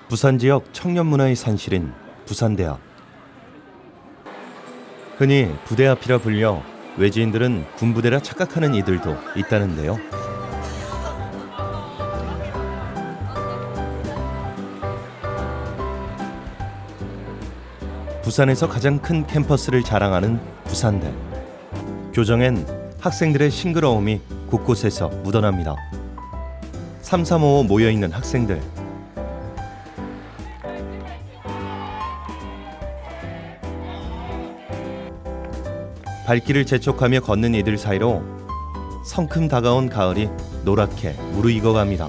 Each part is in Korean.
부산 지역 청년 문화의 산실인 부산대합. 흔히 부대 앞이라 불려 외지인들은 군부대라 착각하는 이들도 있다는데요. 부산에서 가장 큰 캠퍼스를 자랑하는 부산대. 교정엔 학생들의 싱그러움이 곳곳에서 묻어납니다. 3355 모여있는 학생들. 발길을 재촉하며 걷는 이들 사이로 성큼 다가온 가을이 노랗게 무르익어갑니다.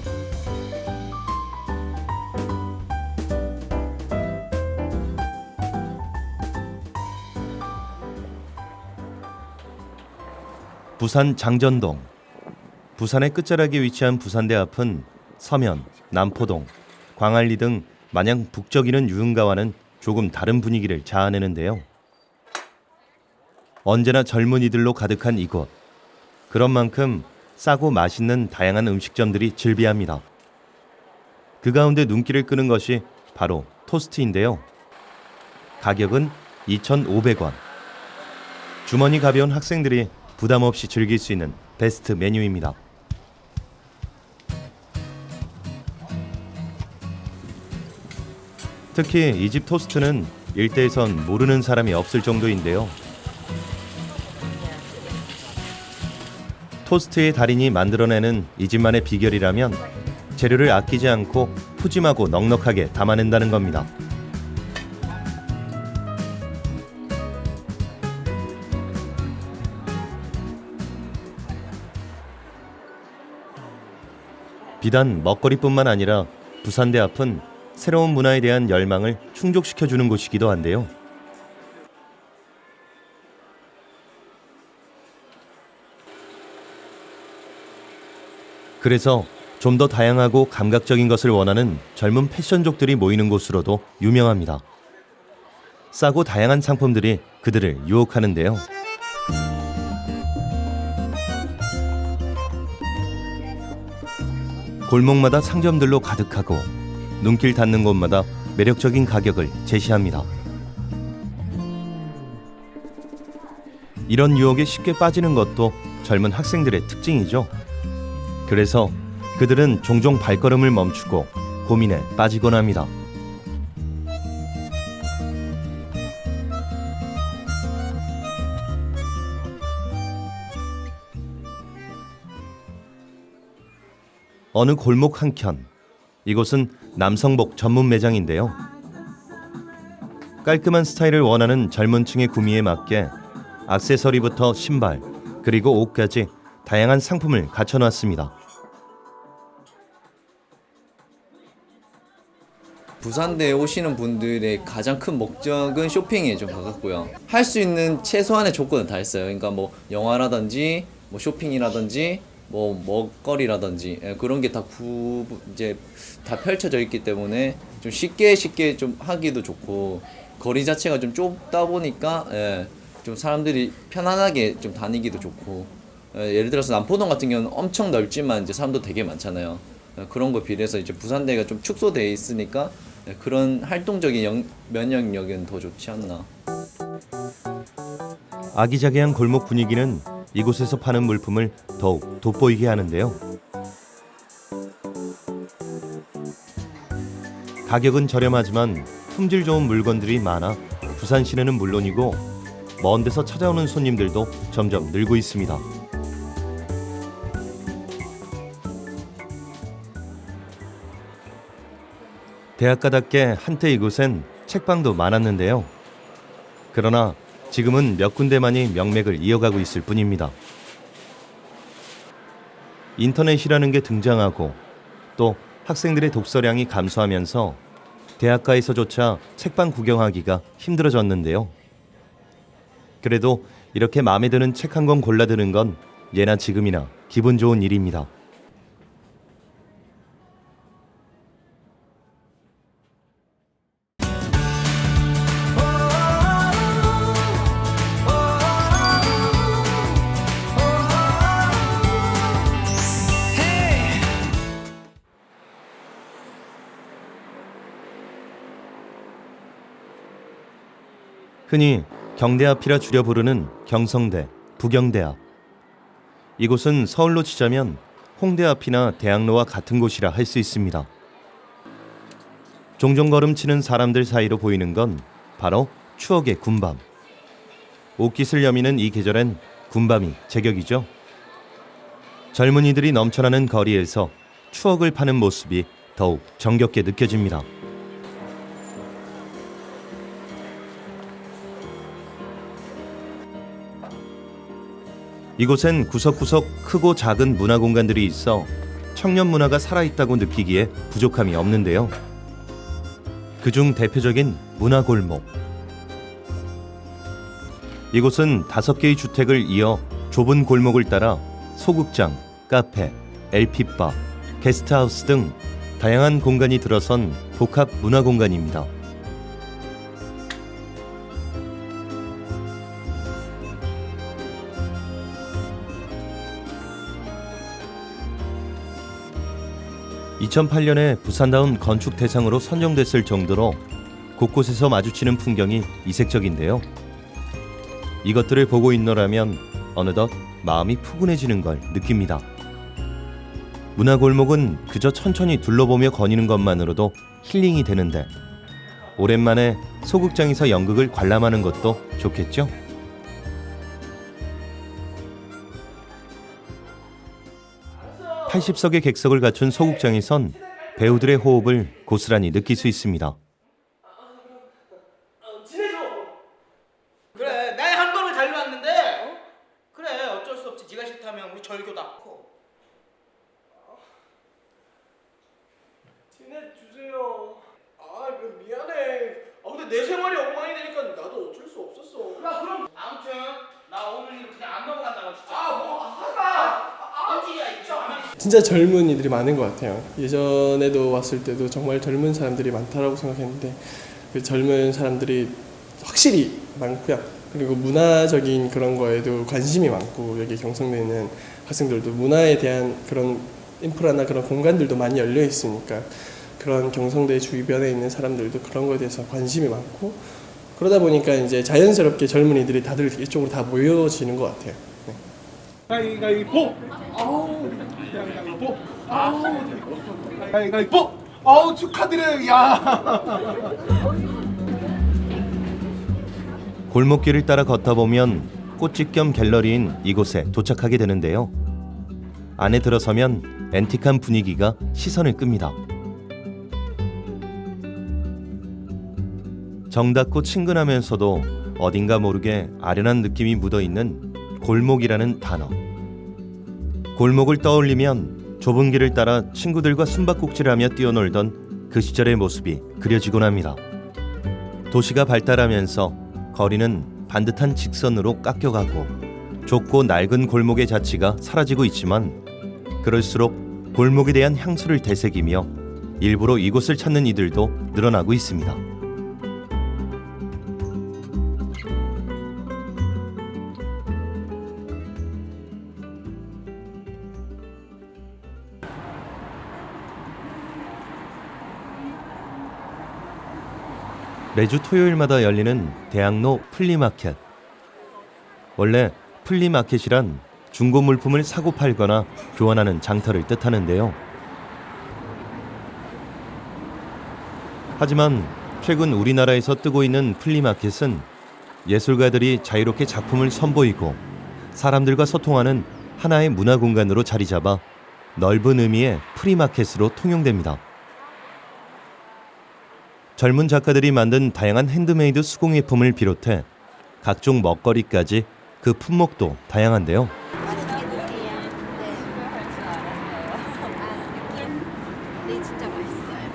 부산 장전동. 부산의 끝자락에 위치한 부산대 앞은 서면, 남포동, 광안리 등 마냥 북적이는 유흥가와는 조금 다른 분위기를 자아내는데요. 언제나 젊은이들로 가득한 이곳. 그런 만큼 싸고 맛있는 다양한 음식점들이 즐비합니다. 그 가운데 눈길을 끄는 것이 바로 토스트인데요. 가격은 2,500원. 주머니 가벼운 학생들이 부담 없이 즐길 수 있는 베스트 메뉴입니다. 특히 이 집 토스트는 일대에선 모르는 사람이 없을 정도인데요. 토스트의 달인이 만들어내는 이 집만의 비결이라면 재료를 아끼지 않고 푸짐하고 넉넉하게 담아낸다는 겁니다. 비단 먹거리뿐만 아니라 부산대 앞은 새로운 문화에 대한 열망을 충족시켜주는 곳이기도 한데요. 그래서 좀 더 다양하고 감각적인 것을 원하는 젊은 패션족들이 모이는 곳으로도 유명합니다. 싸고 다양한 상품들이 그들을 유혹하는데요. 골목마다 상점들로 가득하고 눈길 닿는 곳마다 매력적인 가격을 제시합니다. 이런 유혹에 쉽게 빠지는 것도 젊은 학생들의 특징이죠. 그래서 그들은 종종 발걸음을 멈추고 고민에 빠지곤 합니다. 어느 골목 한켠, 이곳은 남성복 전문 매장인데요. 깔끔한 스타일을 원하는 젊은 층의 구미에 맞게 액세서리부터 신발, 그리고 옷까지 다양한 상품을 갖춰놨습니다. 부산대에 오시는 분들의 가장 큰 목적은 쇼핑에 좀 가깝고요. 할 수 있는 최소한의 조건은 다 했어요. 그러니까 뭐 영화라든지 뭐 쇼핑이라든지 뭐 먹거리라든지 그런 게 다 이제 다 펼쳐져 있기 때문에 좀 쉽게 좀 하기도 좋고, 거리 자체가 좀 좁다 보니까 좀 사람들이 편안하게 좀 다니기도 좋고, 예를 들어서 남포동 같은 경우는 엄청 넓지만 이제 사람도 되게 많잖아요. 그런 거 비례해서 이제 부산대가 좀 축소되어 있으니까 그런 활동적인 면역력은 더 좋지 않나. 아기자기한 골목 분위기는 이곳에서 파는 물품을 더욱 돋보이게 하는데요. 가격은 저렴하지만 품질 좋은 물건들이 많아 부산 시내는 물론이고 먼 데서 찾아오는 손님들도 점점 늘고 있습니다. 대학가답게 한때 이곳엔 책방도 많았는데요. 그러나 지금은 몇 군데만이 명맥을 이어가고 있을 뿐입니다. 인터넷이라는 게 등장하고 또 학생들의 독서량이 감소하면서 대학가에서조차 책방 구경하기가 힘들어졌는데요. 그래도 이렇게 마음에 드는 책 한 권 골라드는 건 예나 지금이나 기분 좋은 일입니다. 흔히 경대 앞이라 줄여 부르는 경성대, 부경대 앞. 이곳은 서울로 치자면 홍대 앞이나 대학로와 같은 곳이라 할 수 있습니다. 종종 걸음치는 사람들 사이로 보이는 건 바로 추억의 군밤. 옷깃을 여미는 이 계절엔 군밤이 제격이죠. 젊은이들이 넘쳐나는 거리에서 추억을 파는 모습이 더욱 정겹게 느껴집니다. 이곳엔 구석구석 크고 작은 문화 공간들이 있어 청년 문화가 살아있다고 느끼기에 부족함이 없는데요. 그중 대표적인 문화골목. 이곳은 5개의 주택을 이어 좁은 골목을 따라 소극장, 카페, LP바, 게스트하우스 등 다양한 공간이 들어선 복합 문화 공간입니다. (2008년에) 부산다운 건축 대상으로 선정됐을 정도로 곳곳에서 마주치는 풍경이 이색적인데요. 이것들을 보고 있노라면 어느덧 마음이 푸근해지는 걸 느낍니다. 문화골목은 그저 천천히 둘러보며 거니는 것만으로도 힐링이 되는데 오랜만에 소극장에서 연극을 관람하는 것도 좋겠죠? (80석의) 객석을 갖춘 소극장에선 배우들의 호흡을 고스란히 느낄 수 있습니다. 지내줘. 그래, 나의 한 번을 달려왔는데. 그래, 어쩔 수 없지. 네가 싫다면 우리 절교다. 지내주세요. 미안해. 근데 내 생활이 엉망이 되니까 나도 어쩔 수 없었어. 야, 그럼 아무튼 나 오늘 이거 그냥 안 넘어간다고 진짜. 하가. 진짜 젊은이들이 많은 것 같아요. 예전에도 왔을 때도 정말 젊은 사람들이 많다라고 생각했는데 그 젊은 사람들이 확실히 많고요. 그리고 문화적인 그런 거에도 관심이 많고 여기 경성대는 학생들도 문화에 대한 그런 인프라나 그런 공간들도 많이 열려 있으니까 그런 경성대 주변에 있는 사람들도 그런 거에 대해서 관심이 많고 그러다 보니까 이제 자연스럽게 젊은이들이 다들 이쪽으로 다 모여지는 것 같아요. 네. 가위가위보. 가위가위보. 가위가위보. 축하드려요. 야. 골목길을 따라 걷다 보면 꽃집 겸 갤러리인 이곳에 도착하게 되는데요. 안에 들어서면 앤틱한 분위기가 시선을 끕니다. 정답고 친근하면서도 어딘가 모르게 아련한 느낌이 묻어있는 골목이라는 단어. 골목을 떠올리면 좁은 길을 따라 친구들과 숨바꼭질을 하며 뛰어놀던 그 시절의 모습이 그려지곤 합니다. 도시가 발달하면서 거리는 반듯한 직선으로 깎여가고 좁고 낡은 골목의 자취가 사라지고 있지만 그럴수록 골목에 대한 향수를 되새기며 일부러 이곳을 찾는 이들도 늘어나고 있습니다. 매주 토요일마다 열리는 대학로 플리마켓. 원래 플리마켓이란 중고 물품을 사고 팔거나 교환하는 장터를 뜻하는데요. 하지만 최근 우리나라에서 뜨고 있는 플리마켓은 예술가들이 자유롭게 작품을 선보이고 사람들과 소통하는 하나의 문화 공간으로 자리 잡아 넓은 의미의 프리마켓으로 통용됩니다. 젊은 작가들이 만든 다양한 핸드메이드 수공예품을 비롯해 각종 먹거리까지 그 품목도 다양한데요. 네, 진짜 맛있어요.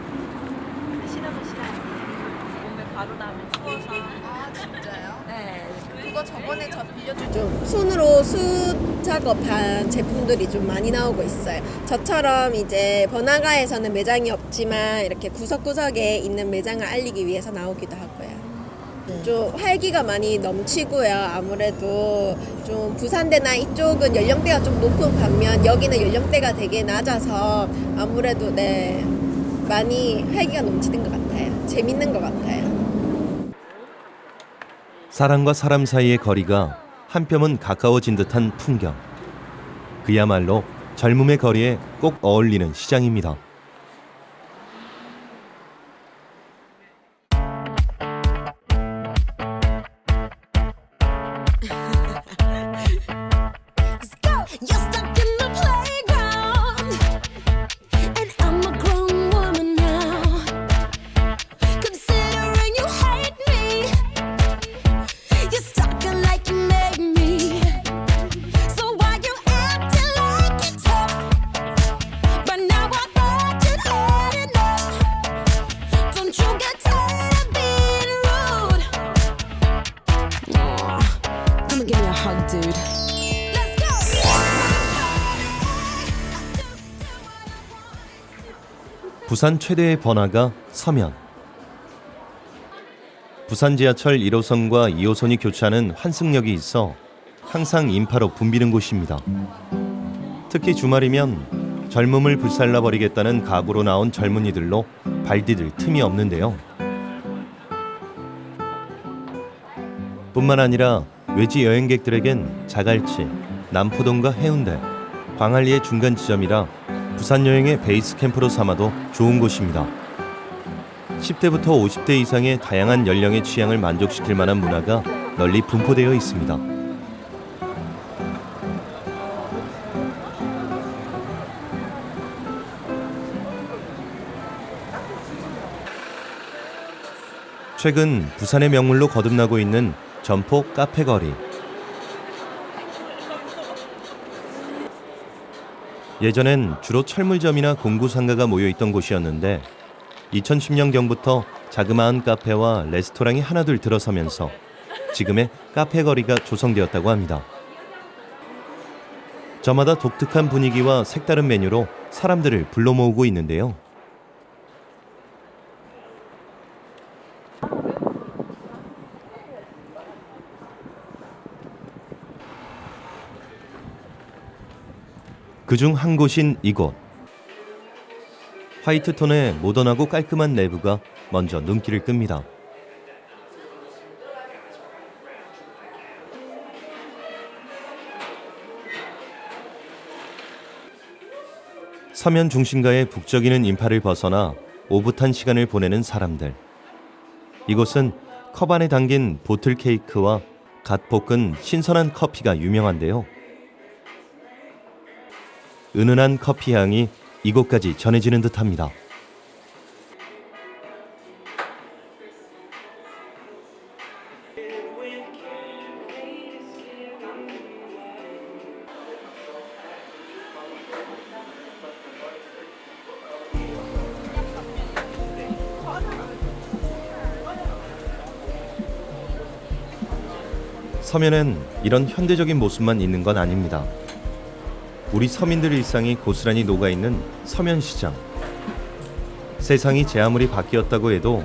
시럽은 싫어하세요? 몸에 바로 나면 추워서. 아 진짜요? 네. 그거 저번에 저 빌려줄 좀 손으로 수 작업한 제품들이 좀 많이 나오고 있어요. 저처럼 이제 번화가에서는 매장이 없지만 이렇게 구석구석에 있는 매장을 알리기 위해서 나오기도 하고요. 좀 활기가 많이 넘치고요. 아무래도 좀 부산대나 이쪽은 연령대가 좀 높은 반면 여기는 연령대가 되게 낮아서 아무래도 네 많이 활기가 넘치는 것 같아요. 재밌는 것 같아요. 사람과 사람 사이의 거리가 한 뼘은 가까워진 듯한 풍경. 그야말로 젊음의 거리에 꼭 어울리는 시장입니다. You're stuck in the playground, and I'm a grown woman now. Considering you hate me, you're stuck like you made me. So why you acting like you're tough? But now I thought you'd had enough. Don't you get tired of being rude? Aw, come and give me a hug, dude. 부산 최대의 번화가 서면. 부산 지하철 1호선과 2호선이 교차하는 환승역이 있어 항상 인파로 붐비는 곳입니다. 특히 주말이면 젊음을 불살라 버리겠다는 각오로 나온 젊은이들로 발디딜 틈이 없는데요. 뿐만 아니라 외지 여행객들에겐 자갈치, 남포동과 해운대, 광안리의 중간 지점이라 부산 여행의 베이스 캠프로 삼아도 좋은 곳입니다. 10대부터 50대 이상의 다양한 연령의 취향을 만족시킬 만한 문화가 널리 분포되어 있습니다. 최근 부산의 명물로 거듭나고 있는 점포 카페 거리. 예전엔 주로 철물점이나 공구상가가 모여있던 곳이었는데 2010년경부터 자그마한 카페와 레스토랑이 하나둘 들어서면서 지금의 카페 거리가 조성되었다고 합니다. 저마다 독특한 분위기와 색다른 메뉴로 사람들을 불러 모으고 있는데요. 그중 한 곳인 이곳. 화이트톤의 모던하고 깔끔한 내부가 먼저 눈길을 끕니다. 서면 중심가의 북적이는 인파를 벗어나 오붓한 시간을 보내는 사람들. 이곳은 컵 안에 담긴 보틀 케이크와 갓 볶은 신선한 커피가 유명한데요. 은은한 커피 향이 이곳까지 전해지는 듯합니다. 서면엔 이런 현대적인 모습만 있는 건 아닙니다. 우리 서민들 일상이 고스란히 녹아있는 서면시장. 세상이 제 아무리 바뀌었다고 해도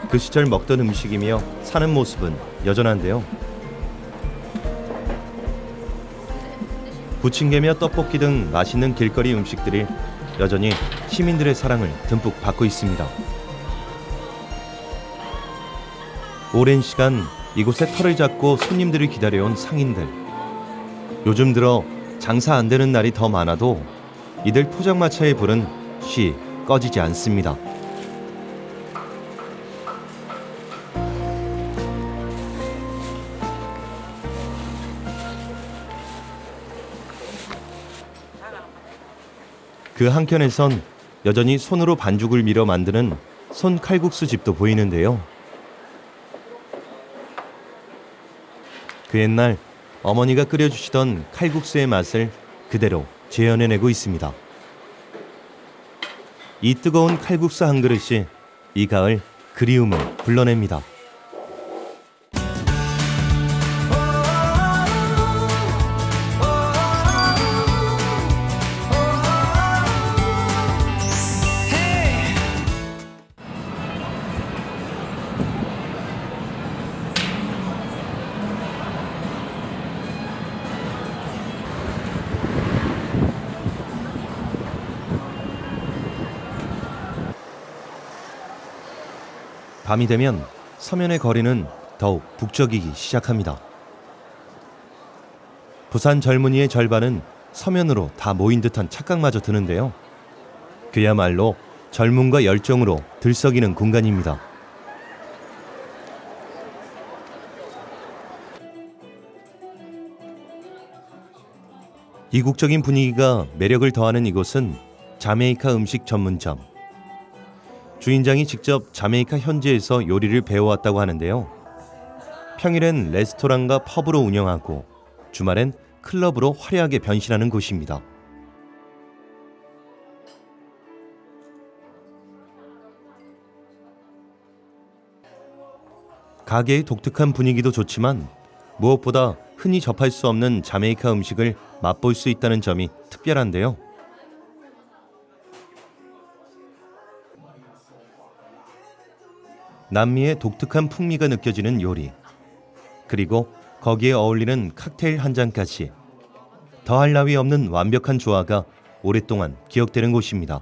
그 시절 먹던 음식이며 사는 모습은 여전한데요. 부침개며 떡볶이 등 맛있는 길거리 음식들이 여전히 시민들의 사랑을 듬뿍 받고 있습니다. 오랜 시간 이곳에 털을 잡고 손님들을 기다려온 상인들. 요즘 들어 장사 안 되는 날이 더 많아도 이들 포장마차의 불은 쉬 꺼지지 않습니다. 그 한켠에선 여전히 손으로 반죽을 밀어 만드는 손칼국수 집도 보이는데요. 그 옛날 어머니가 끓여주시던 칼국수의 맛을 그대로 재현해내고 있습니다. 이 뜨거운 칼국수 한 그릇이 이 가을 그리움을 불러냅니다. 밤이 되면 서면의 거리는 더욱 북적이기 시작합니다. 부산 젊은이의 절반은 서면으로 다 모인 듯한 착각마저 드는데요. 그야말로 젊음과 열정으로 들썩이는 공간입니다. 이국적인 분위기가 매력을 더하는 이곳은 자메이카 음식 전문점. 주인장이 직접 자메이카 현지에서 요리를 배워왔다고 하는데요. 평일엔 레스토랑과 펍으로 운영하고 주말엔 클럽으로 화려하게 변신하는 곳입니다. 가게의 독특한 분위기도 좋지만 무엇보다 흔히 접할 수 없는 자메이카 음식을 맛볼 수 있다는 점이 특별한데요. 남미의 독특한 풍미가 느껴지는 요리, 그리고 거기에 어울리는 칵테일 한 잔까지 더할 나위 없는 완벽한 조화가 오랫동안 기억되는 곳입니다.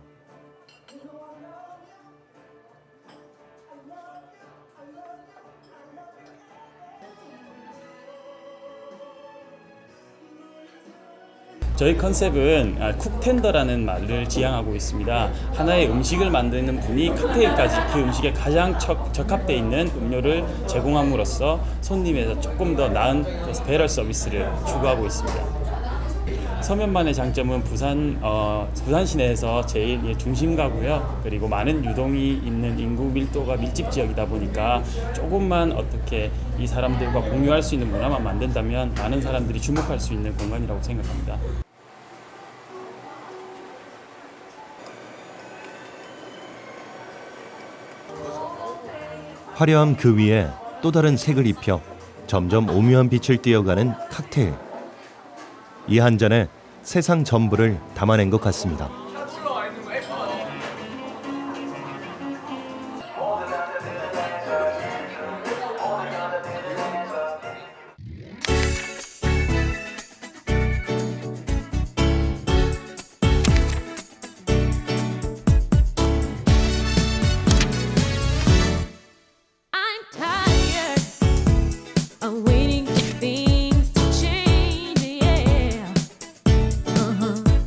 저희 컨셉은 쿡텐더라는 말을 지향하고 있습니다. 하나의 음식을 만드는 분이 칵테일까지 그 음식에 가장 적합되어 있는 음료를 제공함으로써 손님에서 조금 더 나은 배럴 서비스를 추구하고 있습니다. 서면만의 장점은 부산 시내에서 제일 중심가고요. 그리고 많은 유동이 있는 인구 밀도가 밀집 지역이다 보니까 조금만 어떻게 이 사람들과 공유할 수 있는 문화만 만든다면 많은 사람들이 주목할 수 있는 공간이라고 생각합니다. 화려함 그 위에 또 다른 색을 입혀 점점 오묘한 빛을 띄어가는 칵테일. 이 한 잔에 세상 전부를 담아낸 것 같습니다. I'm tired of waiting for things to change, yeah.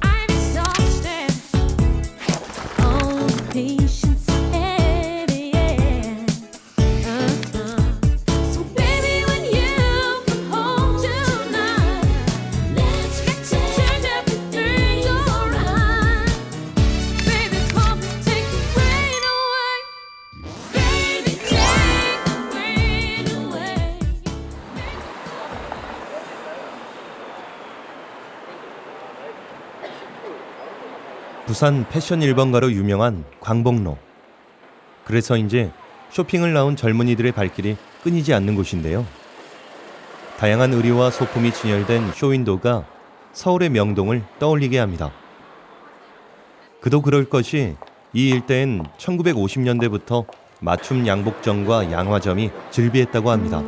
I'm exhausted, all the patience heavy, yeah. So baby, when you come home tonight, let's turn everything around. Baby, come take the rain away. Baby, take the rain away. 부산 패션 1번가로 유명한 광복로. 그래서인지 쇼핑을 나온 젊은이들의 발길이 끊이지 않는 곳인데요. 다양한 의류와 소품이 진열된 쇼윈도가 서울의 명동을 떠올리게 합니다. 그도 그럴 것이 이 일대엔 1950년대부터 맞춤 양복점과 양화점이 즐비했다고 합니다.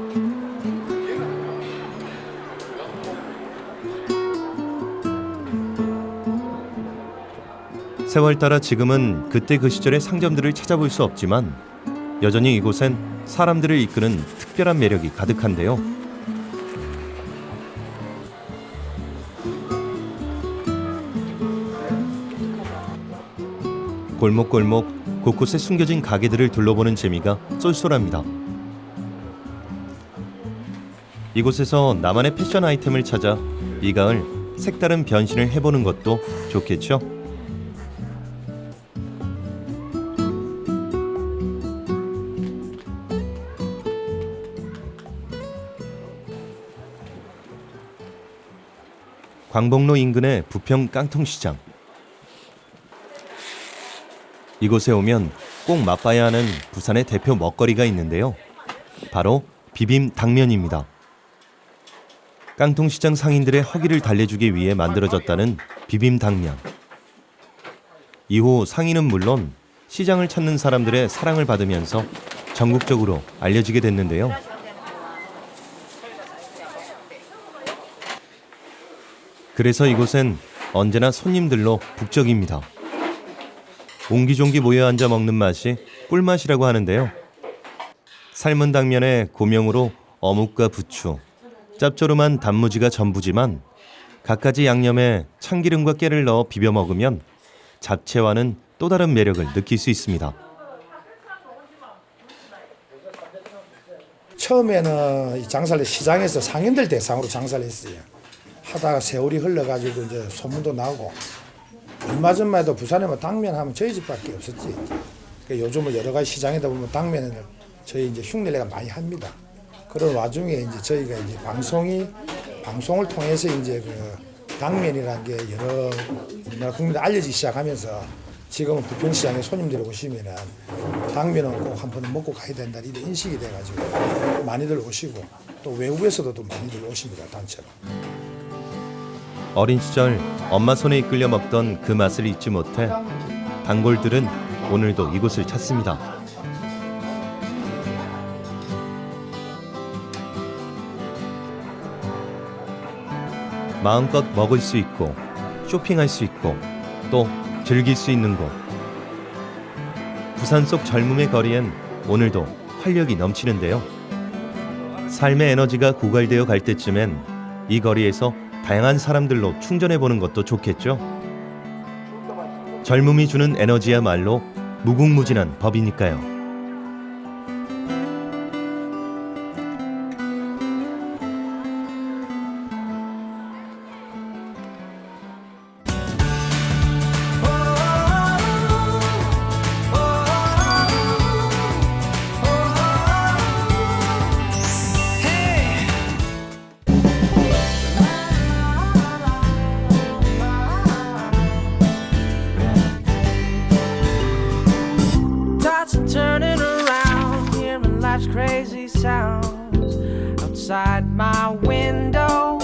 세월 따라 지금은 그때 그 시절의 상점들을 찾아볼 수 없지만 여전히 이곳엔 사람들을 이끄는 특별한 매력이 가득한데요. 골목골목 곳곳에 숨겨진 가게들을 둘러보는 재미가 쏠쏠합니다. 이곳에서 나만의 패션 아이템을 찾아 이 가을 색다른 변신을 해보는 것도 좋겠죠? 광복로 인근의 부평 깡통시장. 이곳에 오면 꼭 맛봐야 하는 부산의 대표 먹거리가 있는데요. 바로 비빔 당면입니다. 깡통시장 상인들의 허기를 달래주기 위해 만들어졌다는 비빔 당면. 이후 상인은 물론 시장을 찾는 사람들의 사랑을 받으면서 전국적으로 알려지게 됐는데요. 그래서 이곳엔 언제나 손님들로 북적입니다. 옹기종기 모여 앉아 먹는 맛이 꿀맛이라고 하는데요. 삶은 당면에 고명으로 어묵과 부추, 짭조름한 단무지가 전부지만 갖가지 양념에 참기름과 깨를 넣어 비벼 먹으면 잡채와는 또 다른 매력을 느낄 수 있습니다. 처음에는 이 장사를 시장에서 상인들 대상으로 장사를 했어요. 하다가 세월이 흘러가지고 이제 소문도 나고 얼마 전만 해도 부산에 뭐 당면 하면 저희 집밖에 없었지. 그러니까 요즘은 여러 가지 시장에다 보면 당면을 저희 이제 흉내내가 많이 합니다. 그런 와중에 이제 저희가 이제 방송을 통해서 이제 그 당면이라는 게 여러 우리나라 국민들 알려지기 시작하면서 지금은 부평시장에 손님들이 오시면은 당면은 꼭 한 번은 먹고 가야 된다 이런 인식이 돼가지고 많이들 오시고 또 외국에서도 또 많이들 오십니다 단체로. 어린 시절 엄마 손에 이끌려 먹던 그 맛을 잊지 못해 단골들은 오늘도 이곳을 찾습니다. 마음껏 먹을 수 있고 쇼핑할 수 있고 또 즐길 수 있는 곳. 부산 속 젊음의 거리엔 오늘도 활력이 넘치는데요. 삶의 에너지가 고갈되어 갈 때쯤엔 이 거리에서 다양한 사람들로 충전해보는 것도 좋겠죠. 젊음이 주는 에너지야말로 무궁무진한 법이니까요. And turning around, hearing life's crazy sounds outside my window.